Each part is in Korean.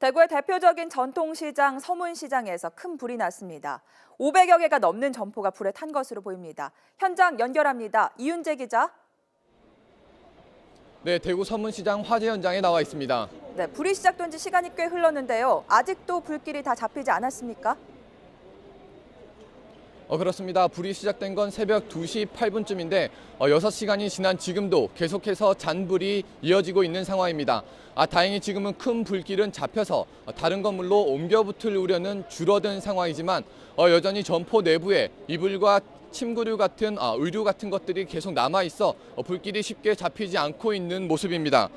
대구의 대표적인 전통시장 서문시장에서 큰 불이 났습니다. 500여 개가 넘는 점포가 불에 탄 것으로 보입니다. 현장 연결합니다. 이윤재 기자. 네, 대구 서문시장 화재 현장에 나와 있습니다. 네, 불이 시작된 지 시간이 꽤 흘렀는데요. 아직도 불길이 다 잡히지 않았습니까? 그렇습니다. 불이 시작된 건 새벽 2시 8분쯤인데 6시간이 지난 지금도 계속해서 잔불이 이어지고 있는 상황입니다. 다행히 지금은 큰 불길은 잡혀서 다른 건물로 옮겨붙을 우려는 줄어든 상황이지만 여전히 점포 내부에 이불과 침구류 같은 의류 같은 것들이 계속 남아있어 불길이 쉽게 잡히지 않고 있는 모습입니다.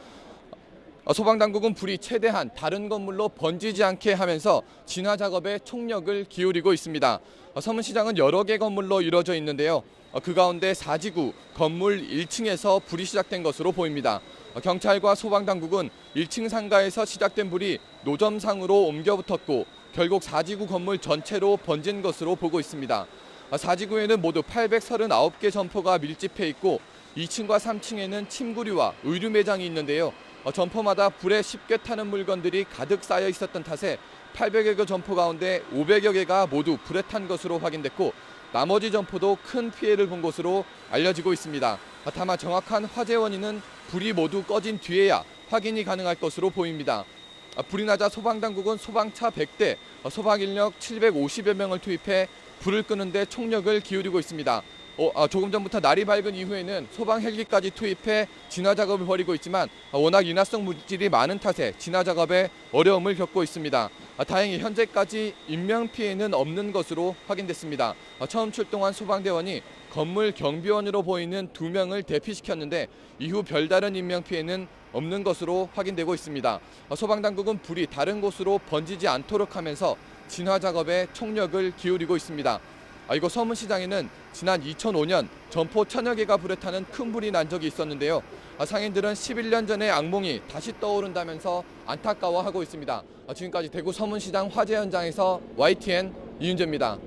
소방당국은 불이 최대한 다른 건물로 번지지 않게 하면서 진화 작업에 총력을 기울이고 있습니다. 서문시장은 여러 개 건물로 이루어져 있는데요. 그 가운데 4지구 건물 1층에서 불이 시작된 것으로 보입니다. 경찰과 소방당국은 1층 상가에서 시작된 불이 노점상으로 옮겨붙었고 결국 4지구 건물 전체로 번진 것으로 보고 있습니다. 4지구에는 모두 839개 점포가 밀집해 있고 2층과 3층에는 침구류와 의류 매장이 있는데요. 점포마다 불에 쉽게 타는 물건들이 가득 쌓여 있었던 탓에 800여 개 점포 가운데 500여 개가 모두 불에 탄 것으로 확인됐고 나머지 점포도 큰 피해를 본 것으로 알려지고 있습니다. 다만 정확한 화재 원인은 불이 모두 꺼진 뒤에야 확인이 가능할 것으로 보입니다. 불이 나자 소방당국은 소방차 100대, 소방인력 750여 명을 투입해 불을 끄는 데 총력을 기울이고 있습니다. 조금 전부터 날이 밝은 이후에는 소방 헬기까지 투입해 진화 작업을 벌이고 있지만 워낙 인화성 물질이 많은 탓에 진화 작업에 어려움을 겪고 있습니다. 다행히 현재까지 인명 피해는 없는 것으로 확인됐습니다. 처음 출동한 소방대원이 건물 경비원으로 보이는 2명을 대피시켰는데 이후 별다른 인명 피해는 없는 것으로 확인되고 있습니다. 소방당국은 불이 다른 곳으로 번지지 않도록 하면서 진화 작업에 총력을 기울이고 있습니다. 이곳 서문시장에는 지난 2005년 점포 1000여 개가 불에 타는 큰 불이 난 적이 있었는데요. 상인들은 11년 전의 악몽이 다시 떠오른다면서 안타까워하고 있습니다. 지금까지 대구 서문시장 화재 현장에서 YTN 이윤재입니다.